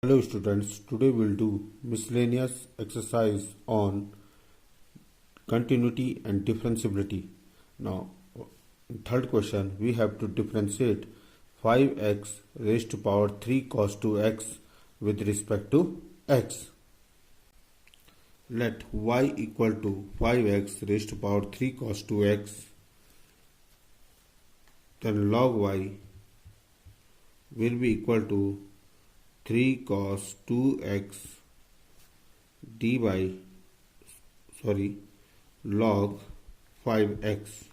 Hello students, today we'll do miscellaneous exercise on continuity and differentiability. Now, in third question, we have to differentiate 5x raised to power 3 cos 2x with respect to x. Let y equal to 5x raised to power 3 cos 2x, then log y will be equal to 3 cos 2x log 5x,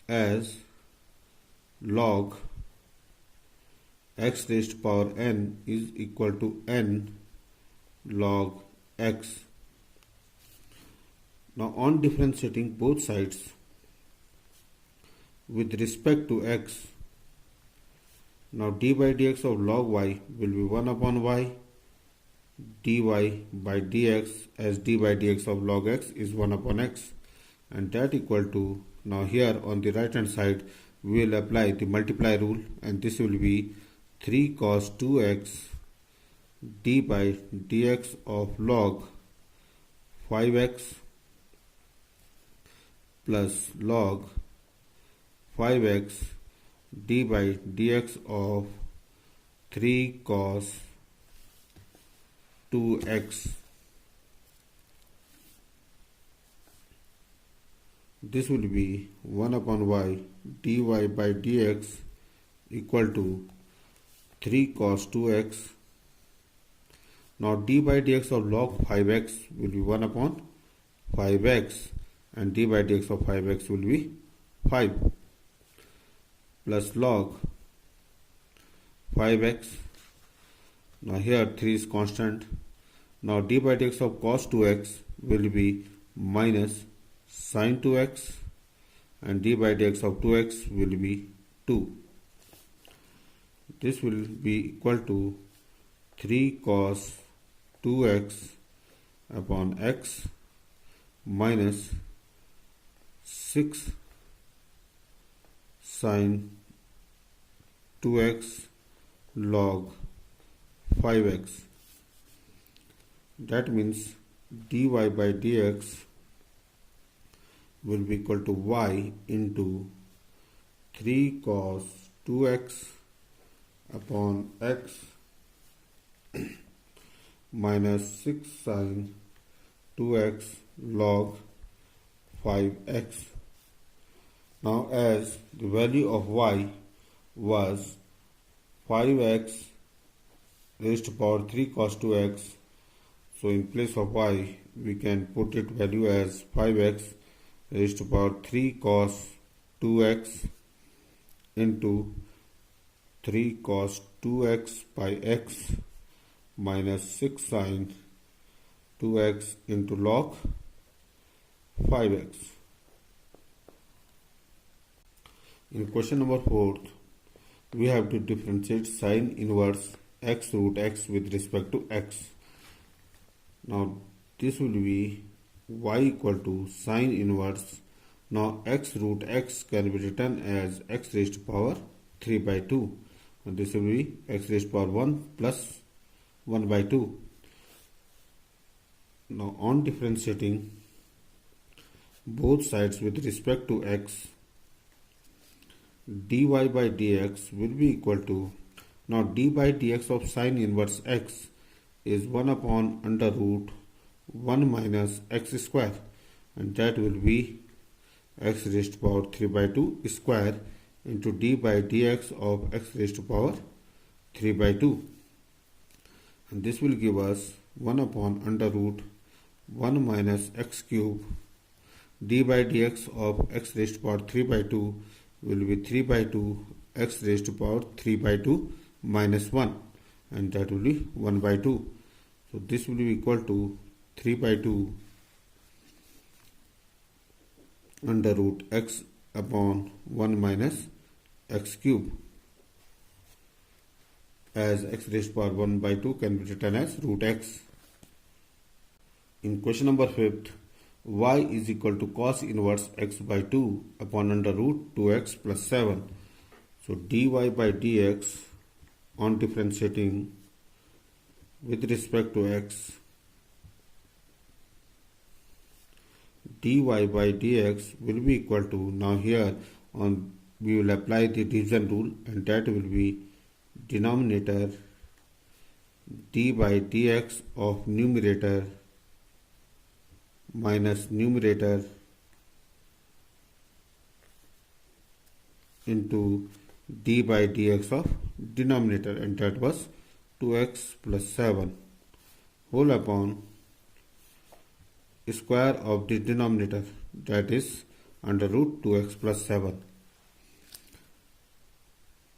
as log x raised to power n is equal to n log x. Now on differentiating both sides with respect to x, now d by dx of log y will be 1 upon y, dy by dx, as d by dx of log x is 1 upon x, and that equal to, now here on the right hand side we will apply the multiply rule, and this will be 3 cos 2x d by dx of log 5x plus log 5x d by dx of 3 cos 2x. This will be 1 upon y dy by dx equal to 3 cos 2x. Now d by dx of log 5x will be 1 upon 5x, and d by dx of 5x will be 5, plus log 5x. Now here 3 is constant. Now d by dx of cos 2x will be minus sin 2x, and d by dx of 2x will be 2. This will be equal to 3 cos 2x upon x minus 6 sin 2x log 5x. That means dy by dx will be equal to y into 3 cos 2x upon x minus 6 sin 2x log 5x. Now as the value of y was 5x raised to power 3 cos 2x, so in place of y we can put it value as 5x raised to power 3 cos 2x into 3 cos 2x by x minus 6 sin 2x into log 5x. In question number 4, we have to differentiate sine inverse x root x with respect to x. Now this will be y equal to sine inverse. Now x root x can be written as x raised to power 3 by 2, and this will be x raised to power 1 plus 1 by 2. Now on differentiating both sides with respect to x, dy by dx will be equal to, now d by dx of sine inverse x is 1 upon under root 1 minus x square, and that will be x raised to power 3 by 2 square into d by dx of x raised to power 3 by 2, and this will give us 1 upon under root 1 minus x cube. D by dx of x raised to power 3 by 2 will be 3 by 2 x raised to power 3 by 2 minus 1, and that will be 1 by 2. So this will be equal to 3 by 2 under root x upon 1 minus x cube, as x raised to power 1 by 2 can be written as root x. In question number 5, y is equal to cos inverse x by 2 upon under root 2x plus 7. So dy by dx on differentiating with respect to x, dy by dx will be equal to, now here on we will apply the division rule, and that will be denominator d by dx of numerator minus numerator into d by dx of denominator, and that was 2x plus 7 whole upon square of the denominator, that is under root 2x plus 7.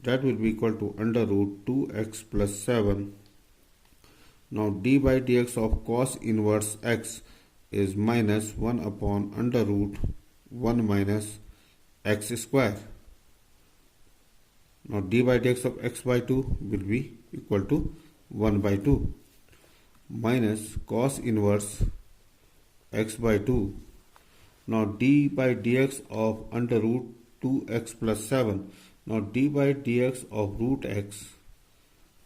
That will be equal to under root 2x plus 7. Now d by dx of cos inverse x is minus 1 upon under root 1 minus x square. Now d by dx of x by 2 will be equal to 1 by 2 minus cos inverse x by 2. Now d by dx of under root 2x plus 7. Now d by dx of root x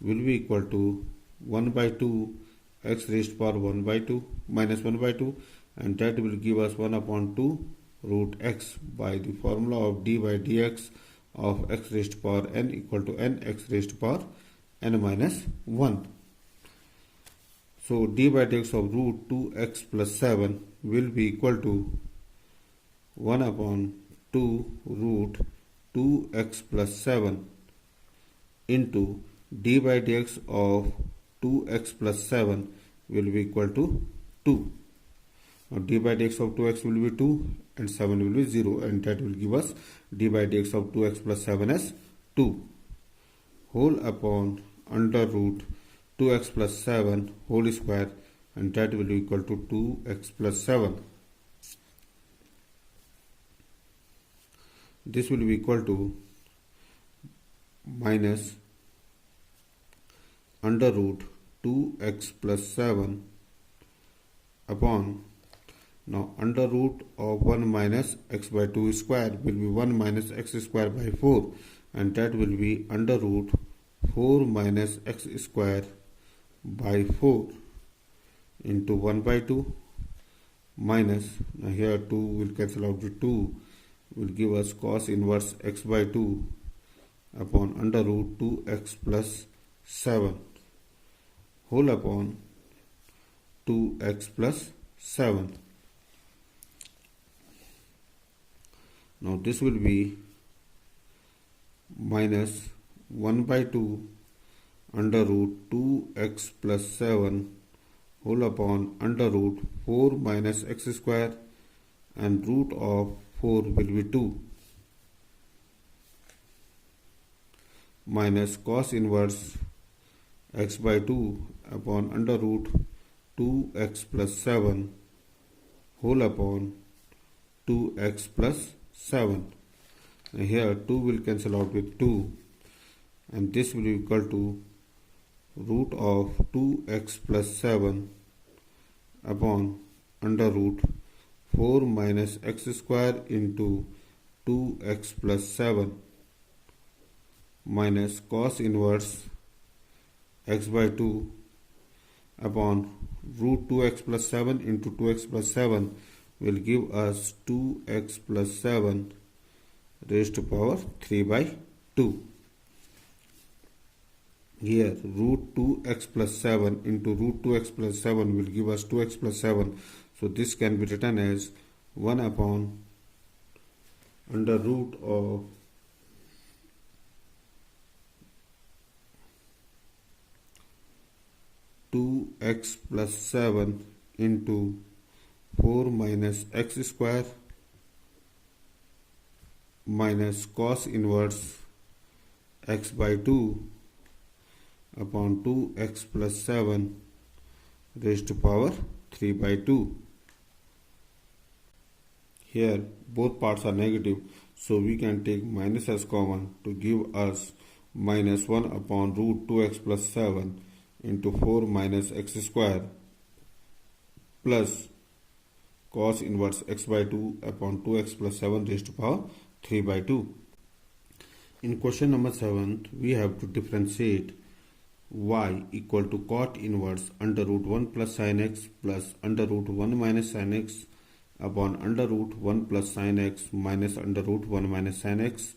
will be equal to 1 by 2 x raised to power 1 by 2 minus 1 by 2, and that will give us 1 upon 2 root x by the formula of d by dx of x raised to power n equal to n x raised to power n minus 1. So d by dx of root 2x plus 7 will be equal to 1 upon 2 root 2x plus 7 into d by dx of 2x plus 7 will be equal to 2. Now d by dx of 2x will be 2 and 7 will be 0, and that will give us d by dx of 2x plus 7 as 2 whole upon under root 2x plus 7 whole square, and that will be equal to 2x plus 7. This will be equal to minus under root 2x plus 7 upon, now under root of 1 minus x by 2 square will be 1 minus x square by 4, and that will be under root 4 minus x square by 4 into 1 by 2 minus, now here 2 will cancel out with 2, will give us cos inverse x by 2 upon under root 2x plus 7 whole upon 2x plus 7. Now this will be minus 1 by 2 under root 2x plus 7 whole upon under root 4 minus x square, and root of 4 will be 2 minus cos inverse x by 2 upon under root 2x plus 7 whole upon 2x plus 7. And here 2 will cancel out with 2, and this will be equal to root of 2x plus 7 upon under root 4 minus x square into 2x plus 7 minus cos inverse x by 2 upon root 2x plus 7 into 2x plus 7 will give us 2x plus 7 raised to power 3 by 2. Here root 2x plus 7 into root 2x plus 7 will give us 2x plus 7. So this can be written as 1 upon under root of two x plus 7 into 4 minus x square minus cos inverse x by 2 upon 2x plus 7 raised to power 3 by 2. Here both parts are negative, so we can take minus as common to give us minus 1 upon root 2x plus 7 into 4 minus x square plus cos inverse x by 2 upon 2x plus 7 raised to power 3 by 2. In question number 7, we have to differentiate y equal to cot inverse under root 1 plus sin x plus under root 1 minus sin x upon under root 1 plus sin x minus under root 1 minus sin x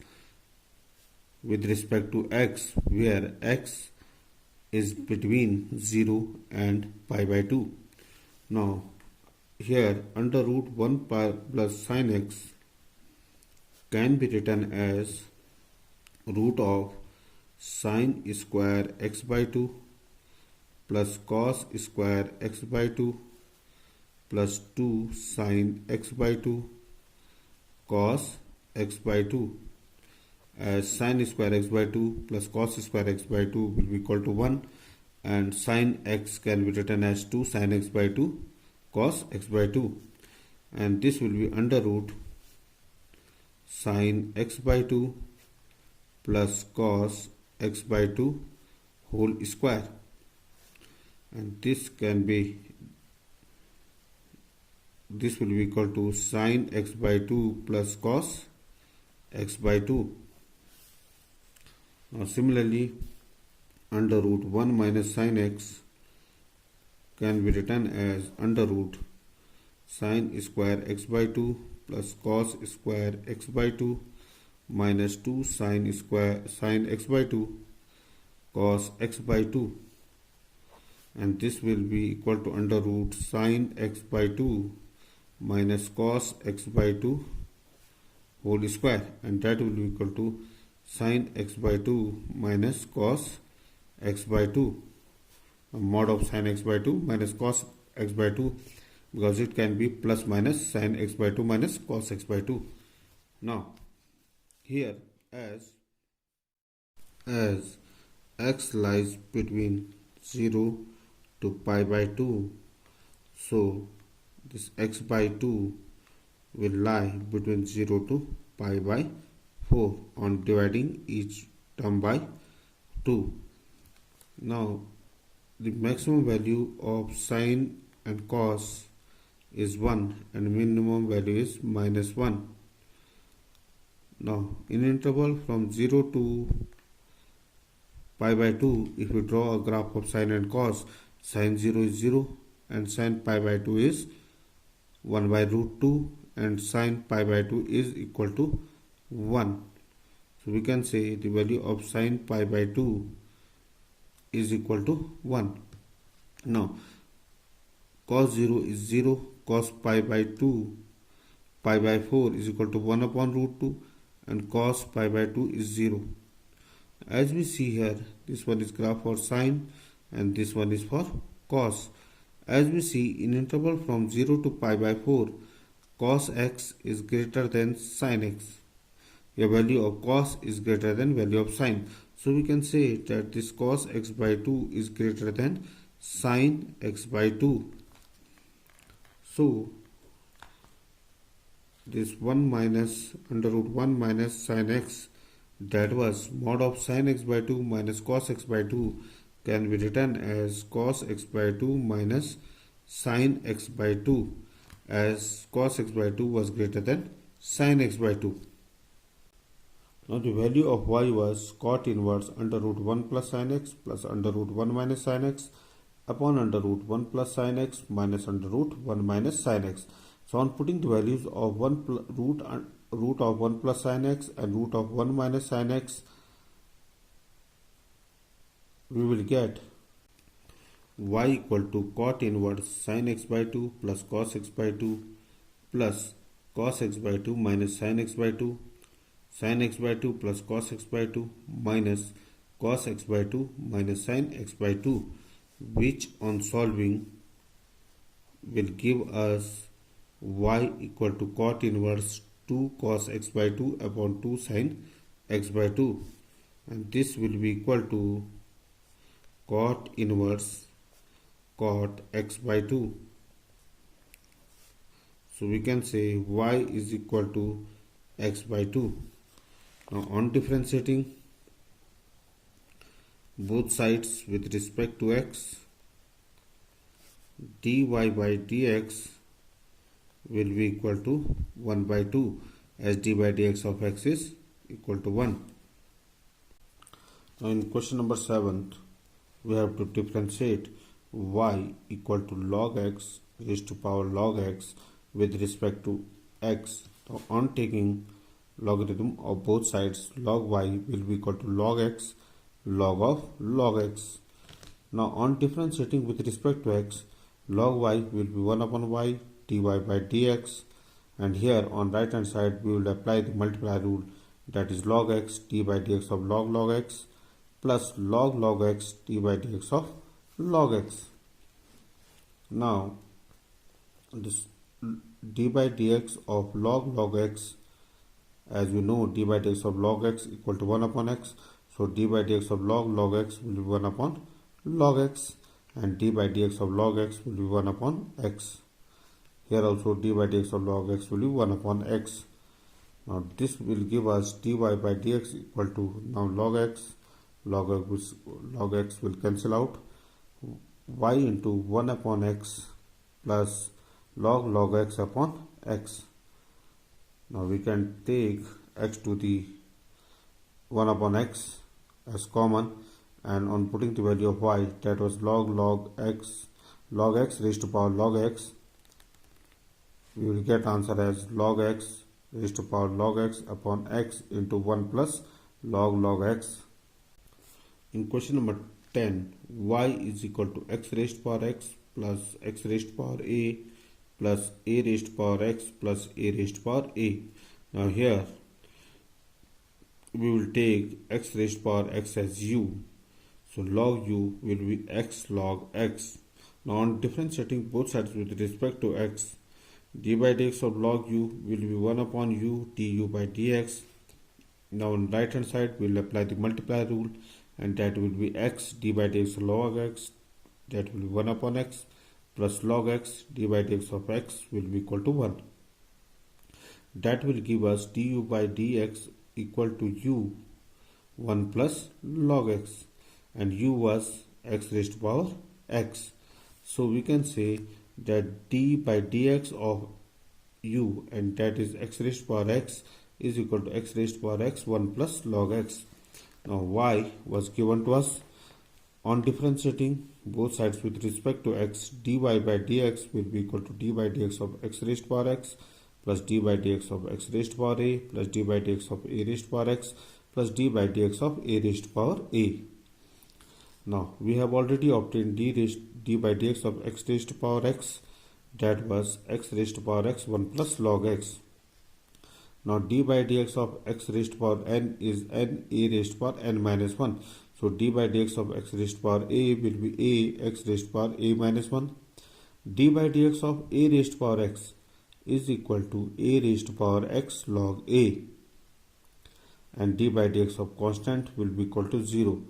with respect to x, where x is between 0 and pi by 2. Now here under root 1 pi plus sin x can be written as root of sin square x by 2 plus cos square x by 2 plus 2 sin x by 2 cos x by 2, as sin square x by 2 plus cos square x by 2 will be equal to 1, and sin x can be written as 2 sin x by 2 cos x by 2, and this will be under root sin x by 2 plus cos x by 2 whole square, and this will be equal to sin x by 2 plus cos x by 2. Now similarly, under root 1 minus sin x can be written as under root sin square x by 2 plus cos square x by 2 minus 2 sin x by 2 cos x by 2, and this will be equal to under root sin x by 2 minus cos x by 2 whole square, and that will be equal to sin x by 2 minus cos x by 2, mod of sin x by 2 minus cos x by 2, because it can be plus minus sin x by 2 minus cos x by 2. Now here as x lies between 0 to pi by 2, so this x by 2 will lie between 0 to pi by 4 on dividing each term by 2. Now the maximum value of sin and cos is 1 and minimum value is minus 1. Now in interval from 0 to pi by 2, if we draw a graph of sin and cos, sin 0 is 0 and sin pi by 2 is 1 by root 2 and sin pi by 2 is equal to 1. So we can say the value of sin pi by 2 is equal to 1. Now cos 0 is 0, cos pi by 2 pi by 4 is equal to 1 upon root 2, and cos pi by 2 is 0. As we see here, this one is graph for sin and this one is for cos. As we see, in interval from 0 to pi by 4, cos x is greater than sin x. A value of cos is greater than value of sin. So we can say that this cos x by 2 is greater than sin x by 2. So this 1 minus under root 1 minus sin x, that was mod of sin x by 2 minus cos x by 2, can be written as cos x by 2 minus sin x by 2, as cos x by 2 was greater than sin x by 2. Now the value of y was cot inverse under root 1 plus sin x plus under root 1 minus sin x upon under root 1 plus sin x minus under root 1 minus sin x. So on putting the values of root of 1 plus sin x and root of 1 minus sin x, we will get y equal to cot inverse sin x by 2 plus cos x by 2 plus cos x by 2 minus sin x by 2, sin x by 2 plus cos x by 2 minus cos x by 2 minus sin x by 2, which on solving will give us y equal to cot inverse 2 cos x by 2 upon 2 sin x by 2, and this will be equal to cot inverse cot x by 2. So we can say y is equal to x by 2. Now on differentiating both sides with respect to x, dy by dx will be equal to 1 by 2, as d by dx of x is equal to 1. Now in question number 7, we have to differentiate y equal to log x raised to power log x with respect to x. So on taking logarithm of both sides, log y will be equal to log x log of log x. Now on differentiating with respect to x, log y will be 1 upon y dy by dx, and here on right hand side we will apply the multiply rule, that is log x d by dx of log x plus log x d by dx of log x. Now this d by dx of log x, as we know d by dx of log x equal to 1 upon x, so d by dx of log x will be 1 upon log x, and d by dx of log x will be 1 upon x. Here also d by dx of log x will be 1 upon x. Now this will give us dy by dx equal to, now log x will cancel out, y into 1 upon x plus log x upon x. Now we can take x to the 1 upon x as common, and on putting the value of y, that was log x raised to power log x, we will get answer as log x raised to power log x upon x into 1 plus log x. In question number 10, y is equal to x raised to power x plus x raised to power a plus a raised to power x plus a raised to power a. Now here we will take x raised to power x as u, so log u will be x log x. Now on differentiating both sides with respect to x, d by dx of log u will be 1 upon u du by dx. Now on right hand side we will apply the multiply rule, and that will be x d by dx of log x, that will be 1 upon x plus log x d by dx of x will be equal to 1. That will give us du by dx equal to u 1 plus log x, and u was x raised to power x. So we can say that d by dx of u, and that is x raised to power x, is equal to x raised to power x 1 plus log x. Now y was given to us. On differentiating both sides with respect to x, dy by dx will be equal to d by dx of x raised to power x plus d by dx of x raised to power a plus d by dx of a raised to power x plus d by dx of a raised to power a. Now we have already obtained d by dx of x raised to power x, that was x raised to power x 1 plus log x. Now d by dx of x raised to power n is n a raised to power n minus 1. So d by dx of x raised to power a will be a x raised to power a minus 1. D by dx of a raised to power x is equal to a raised to power x log a, and d by dx of constant will be equal to 0.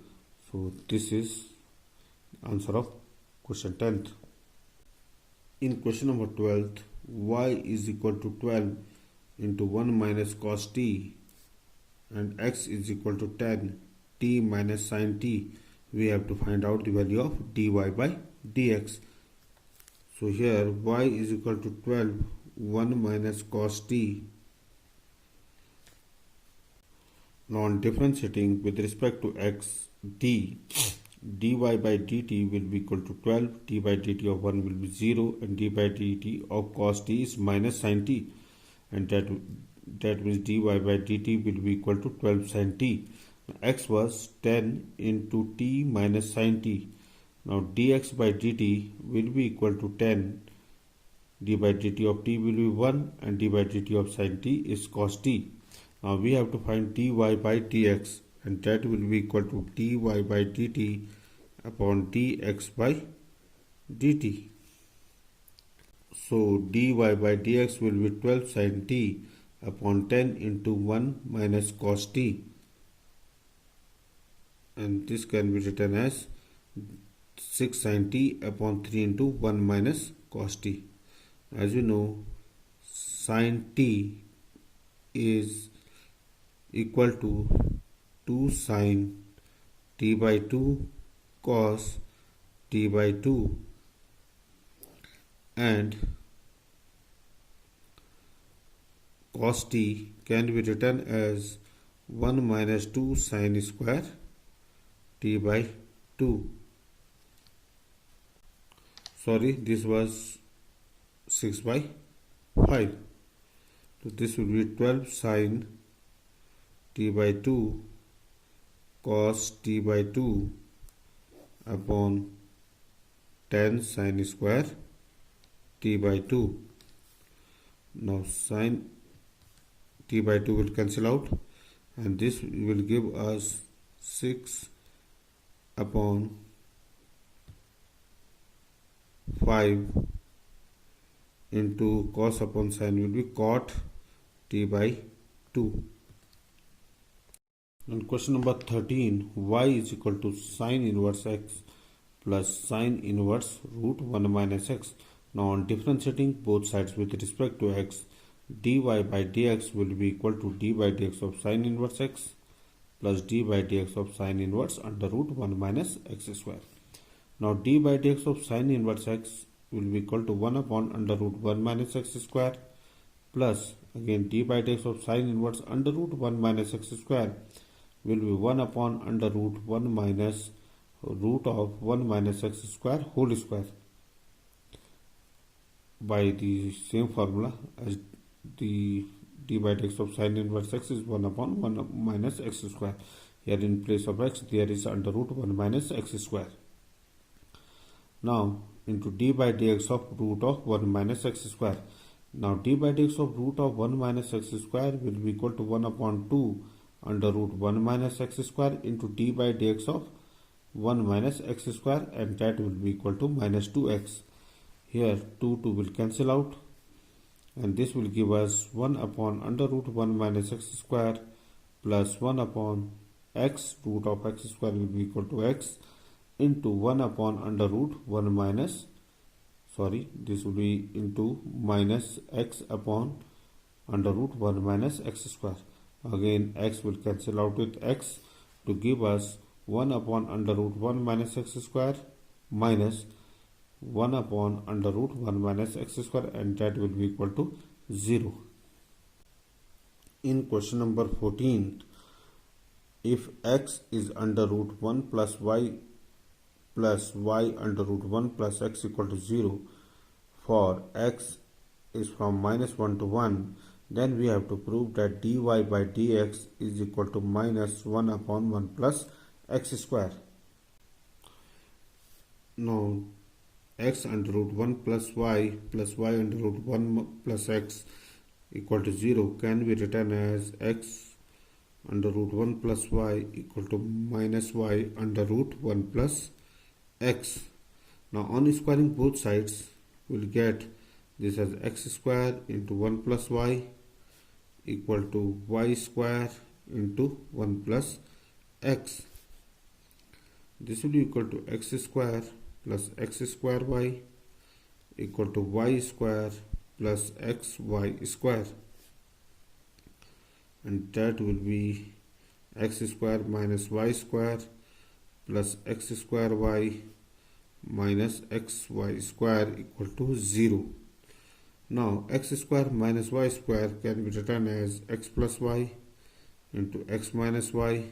So this is answer of question 10th. In question number 12th, y is equal to 12 into 1 minus cos t and x is equal to 10 t minus sin t. We have to find out the value of dy by dx. So here y is equal to 12 1 minus cos t. Now on differentiating with respect to x, dy by dt will be equal to 12, d by dt of 1 will be 0, and d by dt of cos t is minus sin t, and that means dy by dt will be equal to 12 sin t. X was 10 into t minus sin t. Now dx by dt will be equal to 10, d by dt of t will be 1, and d by dt of sin t is cos t. Now we have to find dy by dx, and that will be equal to dy by dt upon dx by dt. So dy by dx will be 12 sin t upon 10 into 1 minus cos t, and this can be written as 6 sin t upon 3 into 1 minus cos t. As you know, sin t is equal to 2 sin t by 2 cos t by 2, and cos t can be written as 1 minus 2 sin square t by 2. sorry, this was 6 by 5. So this will be 12 sine t by 2 cos t by 2 upon 10 sine square t by 2. Now sine t by 2 will cancel out, and this will give us 6 upon 5 into cos upon sine will be cot t by 2. And question number 13, y is equal to sine inverse x plus sine inverse root 1 minus x. Now on differentiating both sides with respect to x, dy by dx will be equal to d by dx of sine inverse x plus d by dx of sine inverse under root 1 minus x square. Now d by dx of sine inverse x will be equal to 1 upon under root 1 minus x square plus again d by dx of sine inverse under root 1 minus x square will be 1 upon under root 1 minus root of 1 minus x square whole square by the same formula as the d by dx of sine inverse x is 1 upon 1 minus x square. Here in place of x there is under root 1 minus x square. Now into d by dx of root of 1 minus x square. Now d by dx of root of 1 minus x square will be equal to 1 upon 2 under root 1 minus x square into d by dx of 1 minus x square, and that will be equal to minus 2x. Here 2 will cancel out, and this will give us 1 upon under root 1 minus x square plus 1 upon x root of x square will be equal to x into 1 upon under root 1 minus, this will be into minus x upon under root 1 minus x square. Again x will cancel out with x to give us 1 upon under root 1 minus x square minus 1 upon under root 1 minus x square, and that will be equal to 0. In question number 14, if x is under root 1 plus y under root 1 plus x equal to 0 for x is from minus 1 to 1, then we have to prove that dy by dx is equal to minus 1 upon 1 plus x square. Now x under root 1 plus y under root 1 plus x equal to 0 can be written as x under root 1 plus y equal to minus y under root 1 plus x. Now on squaring both sides we will get this as x square into 1 plus y equal to y square into 1 plus x. This will be equal to x square plus x square y equal to y square plus xy square, and that will be x square minus y square plus x square y minus xy square equal to 0. Now x square minus y square can be written as x plus y into x minus y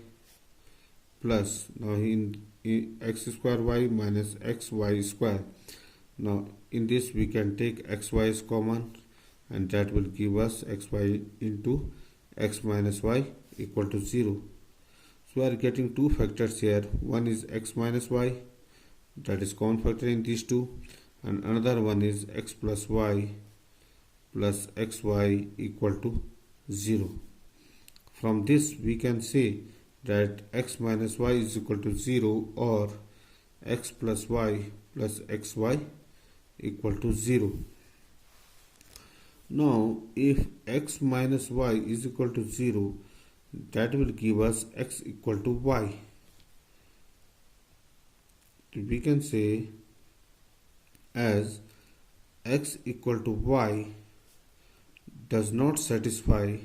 plus, now in x square y minus xy square. Now in this we can take xy is common, and that will give us xy into x minus y equal to 0. So we are getting two factors here. One is x minus y, that is common factor in these two, and another one is x plus y plus xy equal to 0. From this we can say that x minus y is equal to 0 or x plus y plus xy equal to 0. Now if x minus y is equal to 0, that will give us x equal to y. We can say as x equal to y does not satisfy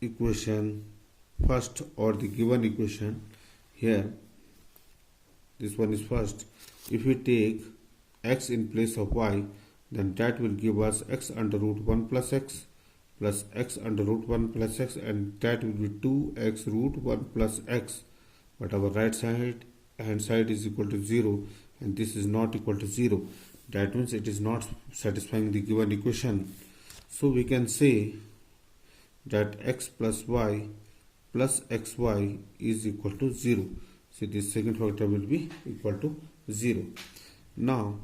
equation first or the given equation. Here this one is first. If we take x in place of y, then that will give us x under root 1 plus x plus x under root 1 plus x, and that will be 2x root 1 plus x. But our right side hand side is equal to 0, and this is not equal to 0. That means it is not satisfying the given equation. So we can say that x plus y plus xy is equal to 0. So this second factor will be equal to 0. Now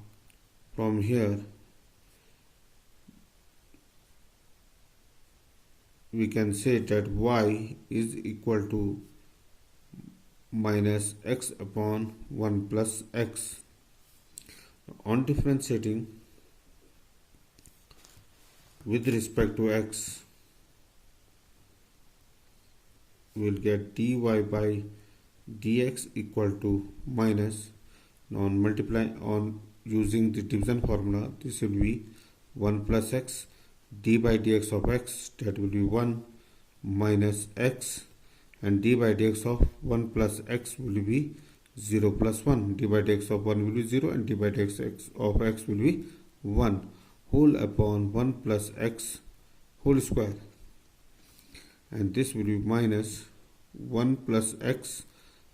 from here we can say that y is equal to minus x upon 1 plus x. On differentiating with respect to x, we will get dy by dx equal to minus. Now on using the division formula, this will be 1 plus x, d by dx of x, that will be 1 minus x, and d by dx of 1 plus x will be 0 plus 1. d by dx of 1 will be 0, and d by dx of x will be 1 whole upon 1 plus x whole square, and this will be minus 1 plus x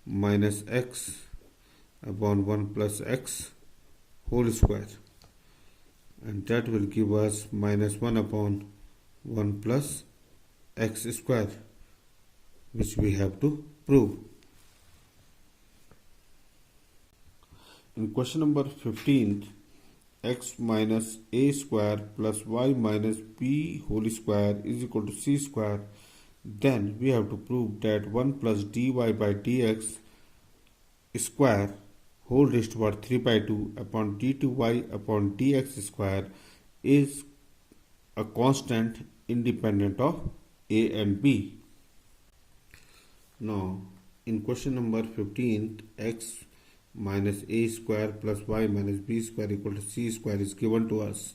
minus x upon 1 plus x whole square, and that will give us minus 1 upon 1 plus x square, which we have to prove. In question number 15, x minus a square plus y minus b whole square is equal to c square. Then we have to prove that 1 plus dy by dx square whole raised to power 3 by 2 upon dy upon dx square is a constant independent of a and b. Now in question number 15, x minus a square plus y minus b square equal to c square is given to us,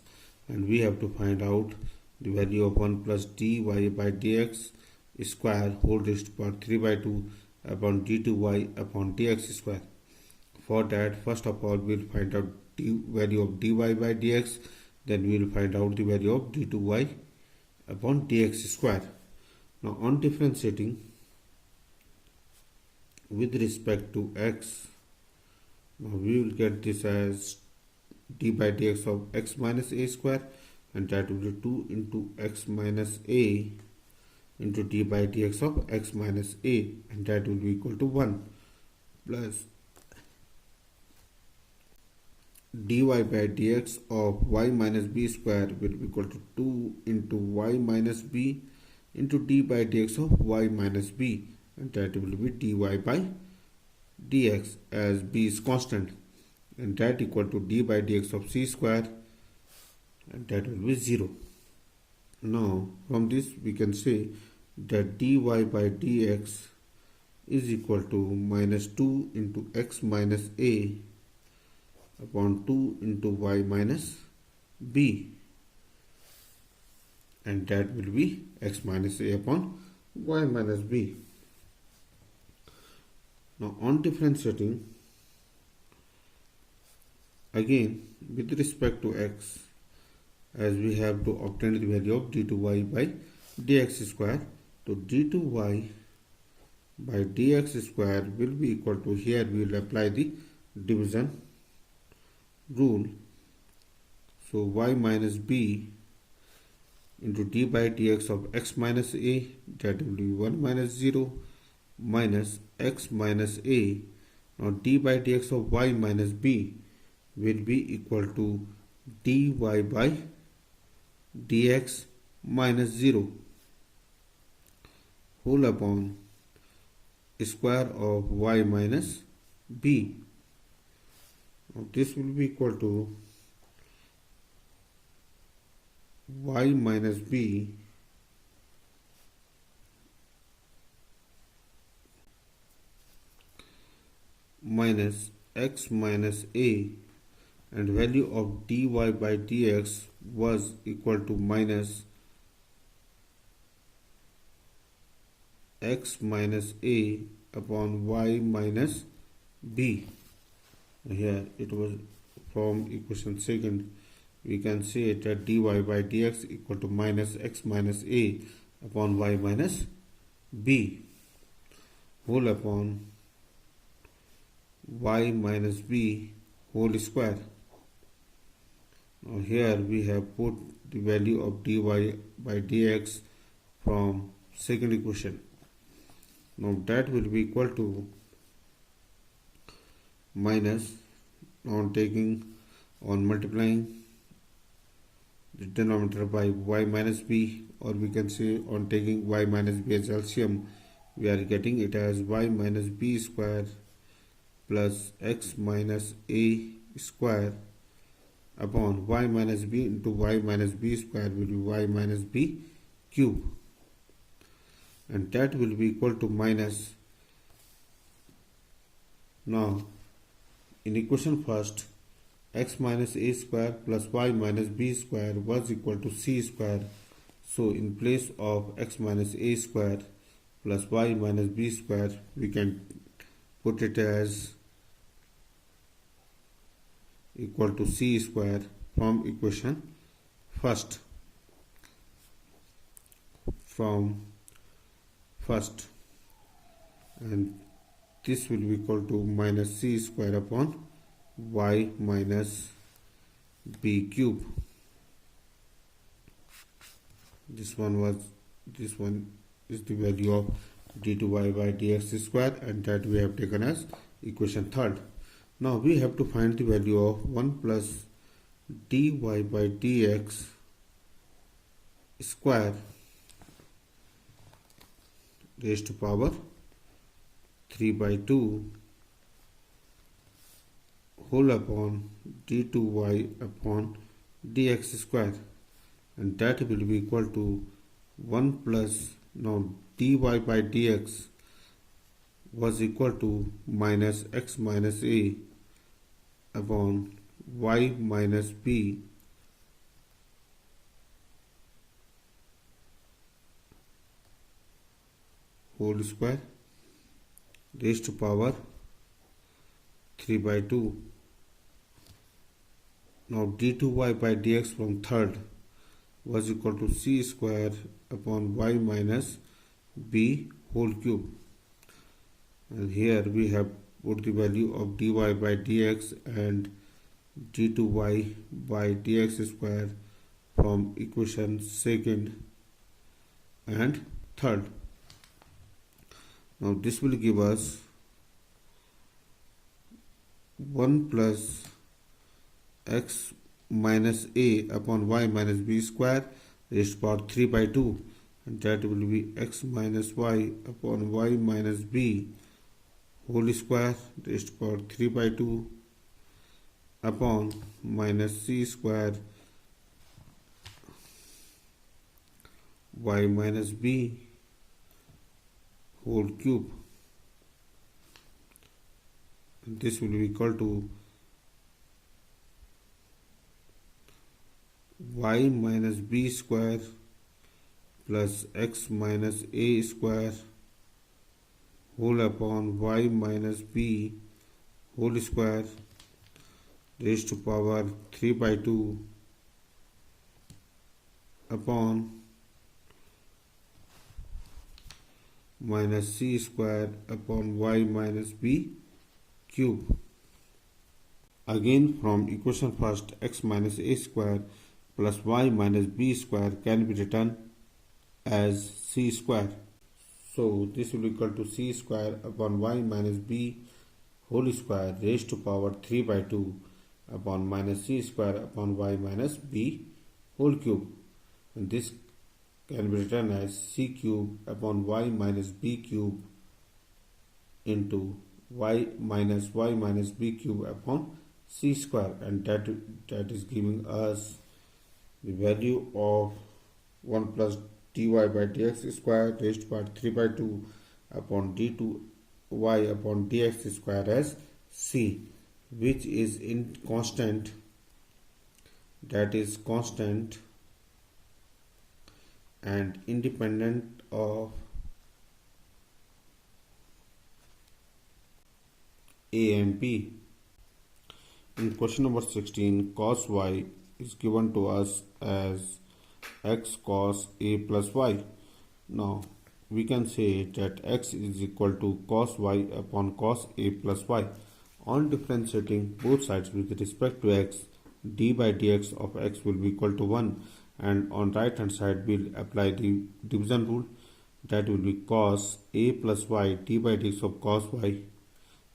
and we have to find out the value of 1 plus dy by dx square whole raised to power 3 by 2 upon dy upon dx square. For that, first of all, we will find out the value of dy by dx, then we will find out the value of d2y upon dx square. Now on differentiating with respect to x, now we will get this as d by dx of x minus a square, and that will be 2 into x minus a into d by dx of x minus a, and that will be equal to 1 plus dy by dx of y minus b square will be equal to 2 into y minus b into d by dx of y minus b, and that will be dy by dx as b is constant, and that equal to d by dx of c square, and that will be 0. Now from this we can say that dy by dx is equal to minus 2 into x minus a upon 2 into y minus b, and that will be x minus a upon y minus b. Now on differentiating again with respect to x, as we have to obtain the value of d2y by dx square, so d2y by dx square will be equal to, here we will apply the division rule, so y minus b into d by dx of x minus a, that will be 1 minus 0 minus x minus a. Now d by dx of y minus b will be equal to dy by dx minus 0 whole upon square of y minus b. Now this will be equal to y minus b minus x minus a, and value of dy by dx was equal to minus x minus a upon y minus b. Here it was from equation second, we can say that dy by dx equal to minus x minus a upon y minus b whole upon y minus b whole square. Now here we have put the value of dy by dx from second equation. Now that will be equal to minus, on taking, on multiplying the denominator by y minus b, or we can say on taking y minus b as LCM, we are getting it as y minus b square plus x minus a square upon y minus b into y minus b square will be y minus b cube, and that will be equal to minus. Now in equation first, x minus a square plus y minus b square was equal to c square. So in place of x minus a square plus y minus b square, we can put it as equal to c square from equation first. And this will be equal to minus c square upon y minus b cube. This one is the value of d2y by dx square, and that we have taken as equation third. Now we have to find the value of 1 plus dy by dx square raised to power 3 by 2 whole upon d2y upon dx square, and that will be equal to 1 plus, now dy by dx was equal to minus x minus a upon y minus b whole square raised to power 3 by 2. Now d2y by dx from third was equal to c square upon y minus b whole cube, and here we have put the value of dy by dx and d2y by dx square from equation second and third. Now this will give us 1 plus x minus a upon y minus b square raised to power 3 by 2, and that will be x minus y upon y minus b whole square raised to power 3 by 2 upon minus c square y minus b whole cube. And this will be equal to y minus b square plus x minus a square whole upon y minus b whole square raised to power 3 by 2 upon minus c square upon y minus b cube. Again from equation first, x minus a square plus y minus b square can be written as c square. So this will be equal to c square upon y minus b whole square raised to power 3 by 2 upon minus c square upon y minus b whole cube, and this can be written as c cube upon y minus b cube into y minus b cube upon c square, and that is giving us the value of 1 plus dy by dx square raised to power 3 by 2 upon d2y upon dx square as c, which is in constant, that is constant and independent of a and b. In question number 16, cos y is given to us as x cos a plus y. Now we can say that x is equal to cos y upon cos a plus y. On differentiating both sides with respect to x, d by dx of x will be equal to 1, and on right hand side we'll apply the division rule. That will be cos a plus y d by dx of cos y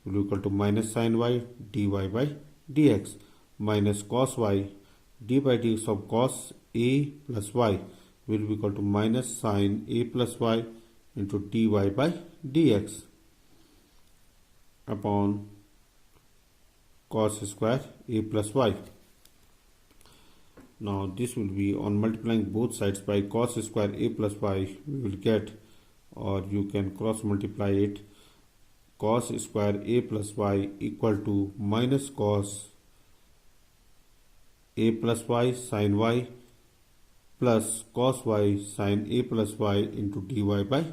will be equal to minus sin y dy by dx minus cos y d by dx of cos a plus y will be equal to minus sin a plus y into dy by dx upon cos square a plus y. Now this will be, on multiplying both sides by cos square a plus y, we will get, or you can cross multiply it, cos square a plus y equal to minus cos a plus y sin y plus cos y sin a plus y into dy by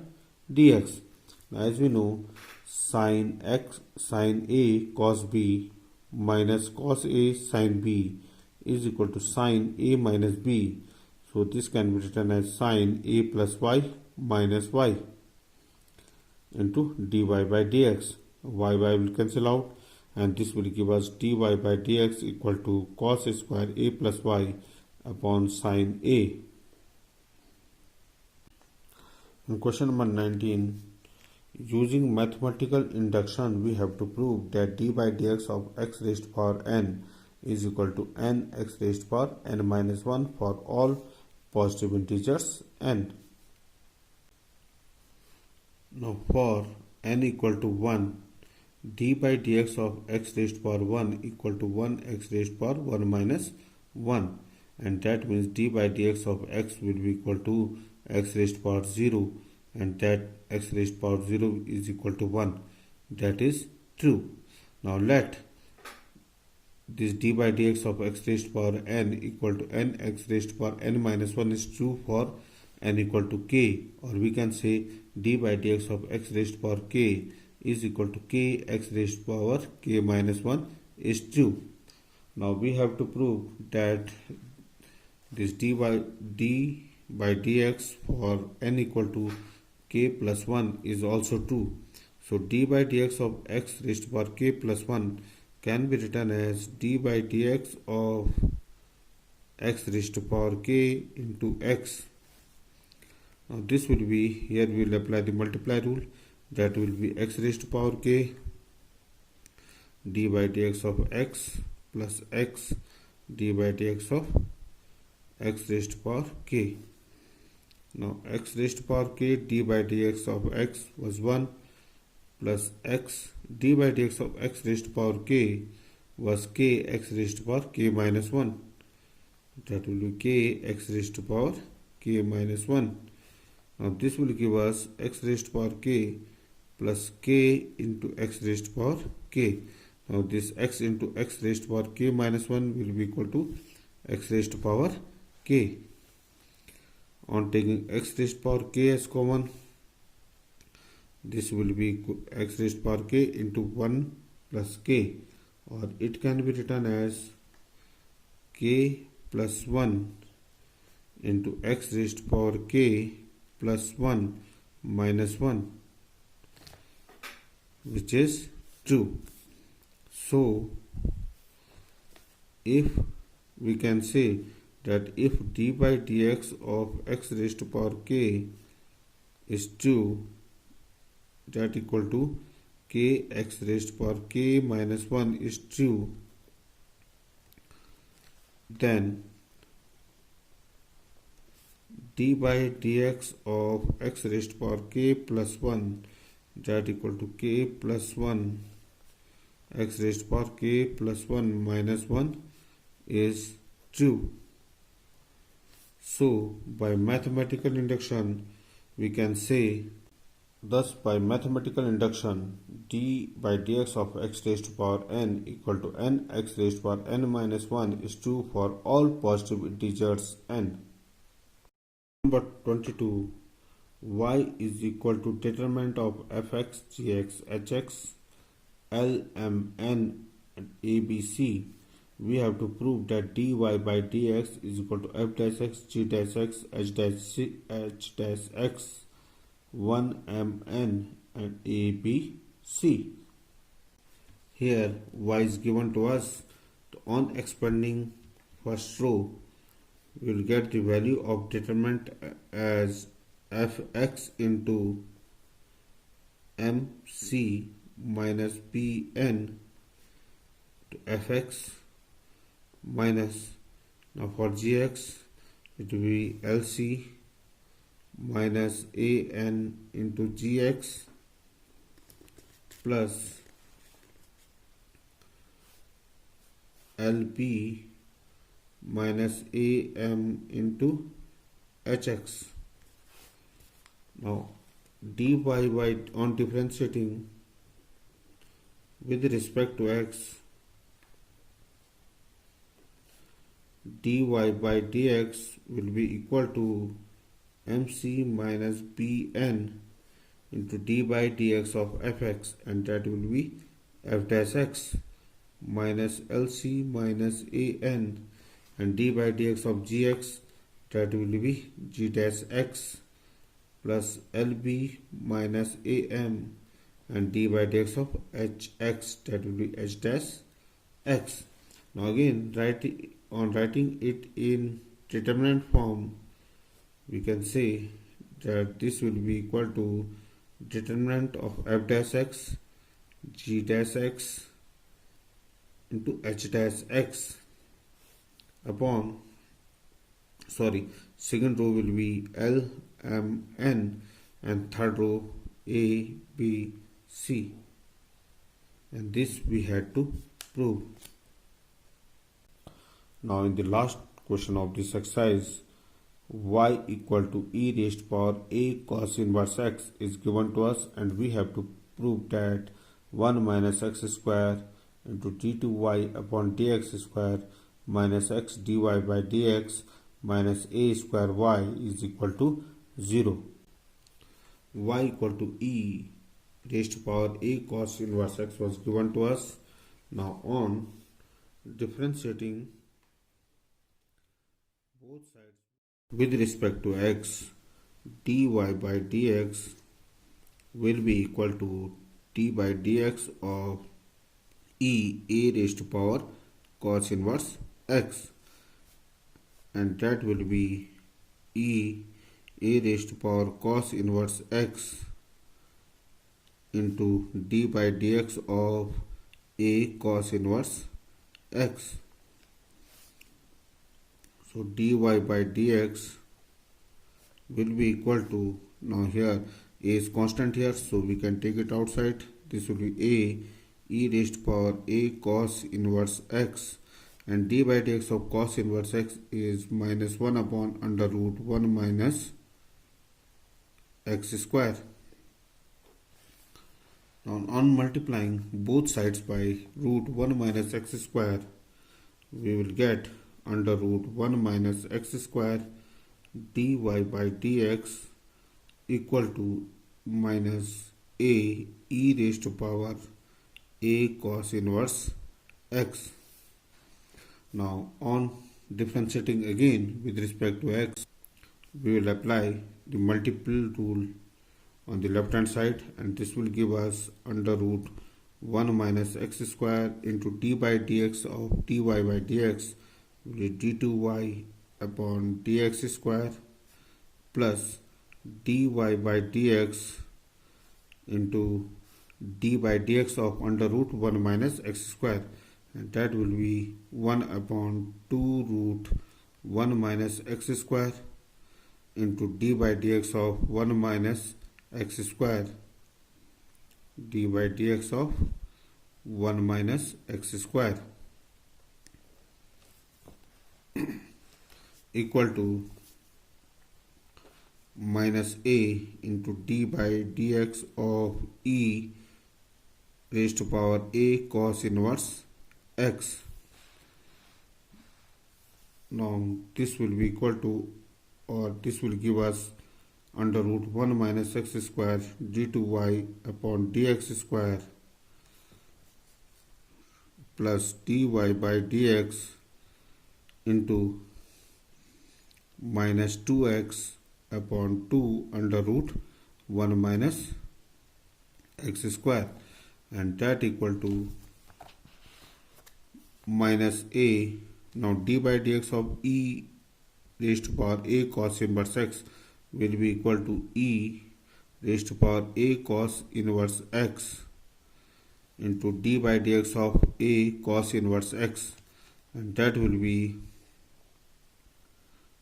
dx. Now as we know, sin a cos b minus cos a sin b is equal to sin a minus b. So this can be written as sin a plus y minus y into dy by dx. Y will cancel out, and this will give us dy by dx equal to cos square a plus y upon sin a. In question number 19, using mathematical induction, we have to prove that d by dx of x raised to power n is equal to n x raised to power n minus 1 for all positive integers n. Now for n equal to 1, d by dx of x raised to power 1 equal to 1 x raised to power 1 minus 1, and that means d by dx of x will be equal to x raised to power 0, and that x raised to power 0 is equal to 1. That is true. Now let this d by dx of x raised to power n equal to n x raised to power n minus 1 is true for n equal to k, or we can say d by dx of x raised to power k is equal to k x raised to power k minus 1 is true. Now we have to prove that this d by dx for n equal to k plus 1 is also true. So d by dx of x raised to power k plus 1 can be written as d by dx of x raised to power k into x. Now this will be, here we will apply the multiply rule. That will be x raised to power k d by dx of x plus x d by dx of x raised to power k. Now x raised to power k d by dx of x was 1 plus x d by dx of x raised to power k was k x raised to power k minus 1. That will be k x raised to power k minus 1. Now this will give us x raised to power k plus k into x raised to power k. Now this x into x raised to power k minus 1 will be equal to x raised to power k. On taking x raised to power k as common, this will be x raised to power k into 1 plus k, or it can be written as k plus 1 into x raised to power k plus 1 minus 1, which is true. So if we can say that if d by dx of x raised to power k is true, that equal to k x raised to power k minus 1 is true, then d by dx of x raised to power k plus 1, that equal to k plus 1 x raised to power k plus 1 minus 1 is true. So by mathematical induction we can say, thus by mathematical induction, d by dx of x raised to power n equal to n x raised to power n minus 1 is true for all positive integers n. Number 22, y is equal to determinant of fx, gx, hx, l, m, n and abc we have to prove that dy by dx is equal to f dash x, g dash x, h dash x, 1 mn and a b c. Here y is given to us. On expanding first row, we will get the value of determinant as fx into mc minus bn to fx minus, now for gx it will be lc minus an into gx plus lb minus am into hx. Now dy by on differentiating with respect to x, dy by dx will be equal to mc minus bn into d by dx of fx, and that will be f dash x minus lc minus an, and d by dx of gx, that will be g dash x plus lb minus am, and d by dx of hx, that will be h dash x. Now again, writing it in determinant form, we can say that this will be equal to determinant of f dash x, g dash x into h dash x upon, second row will be L, M, N, and third row A, B, C. And this we had to prove. Now in the last question of this exercise, y equal to e raised to power a cos inverse x is given to us, and we have to prove that 1 minus x square into d2y upon dx square minus x dy by dx minus a square y is equal to 0. Y equal to e raised to power a cos inverse x was given to us. Now on differentiating both sides with respect to x, dy by dx will be equal to d by dx of e a raised to power cos inverse x, and that will be e a raised to power cos inverse x into d by dx of a cos inverse x. So dy by dx will be equal to, now here a is constant here, so we can take it outside. This will be a e raised to power a cos inverse x, and d by dx of cos inverse x is minus 1 upon under root 1 minus x square. Now on multiplying both sides by root 1 minus x square, we will get under root 1 minus x square dy by dx equal to minus a e raised to power a cos inverse x. Now on differentiating again with respect to x, we will apply the multiple rule on the left hand side, and this will give us under root 1 minus x square into d by dx of dy by dx will be d2y upon dx square plus dy by dx into d by dx of under root 1 minus x square, and that will be 1 upon 2 root 1 minus x square into d by dx of 1 minus x square, d by dx of 1 minus x square equal to minus a into d by dx of e raised to power a cos inverse x. Now this will be equal to, or this will give us under root 1 minus x square d2y upon dx square plus dy by dx into minus 2x upon 2 under root 1 minus x square, and that equal to minus a. Now d by dx of e raised to power a cos inverse x will be equal to e raised to power a cos inverse x into d by dx of a cos inverse x, and that will be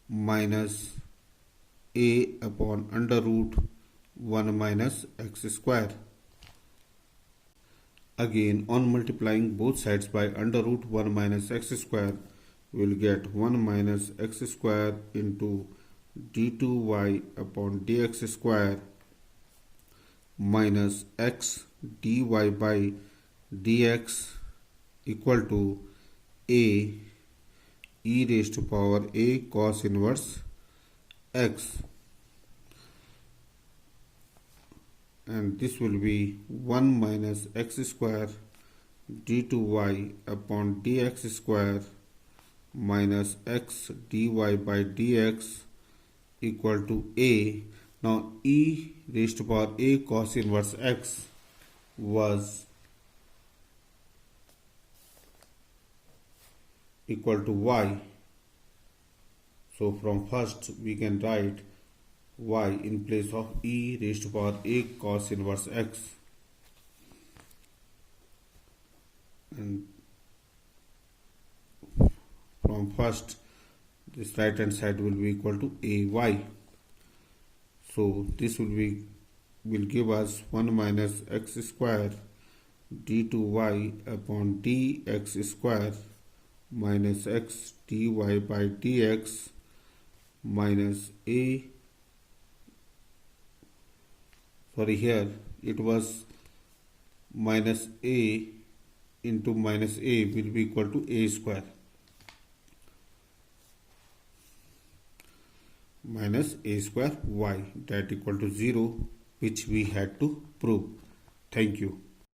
minus a upon under root 1 minus x square. Again, on multiplying both sides by under root 1 minus x square, we will get 1 minus x square into d2y upon dx square minus x dy by dx equal to a e raised to power a cos inverse x, and this will be 1 minus x square d2y upon dx square minus x dy by dx equal to a. Now e raised to power a cos inverse x was equal to y. So from first we can write y in place of e raised to power a cos inverse x, and from first this right hand side will be equal to ay. So this will give us 1 minus x square d2y upon dx square minus x dy by dx minus a. Sorry, here it was minus a into minus a will be equal to a square minus a square y, that equal to 0, which we had to prove. Thank you.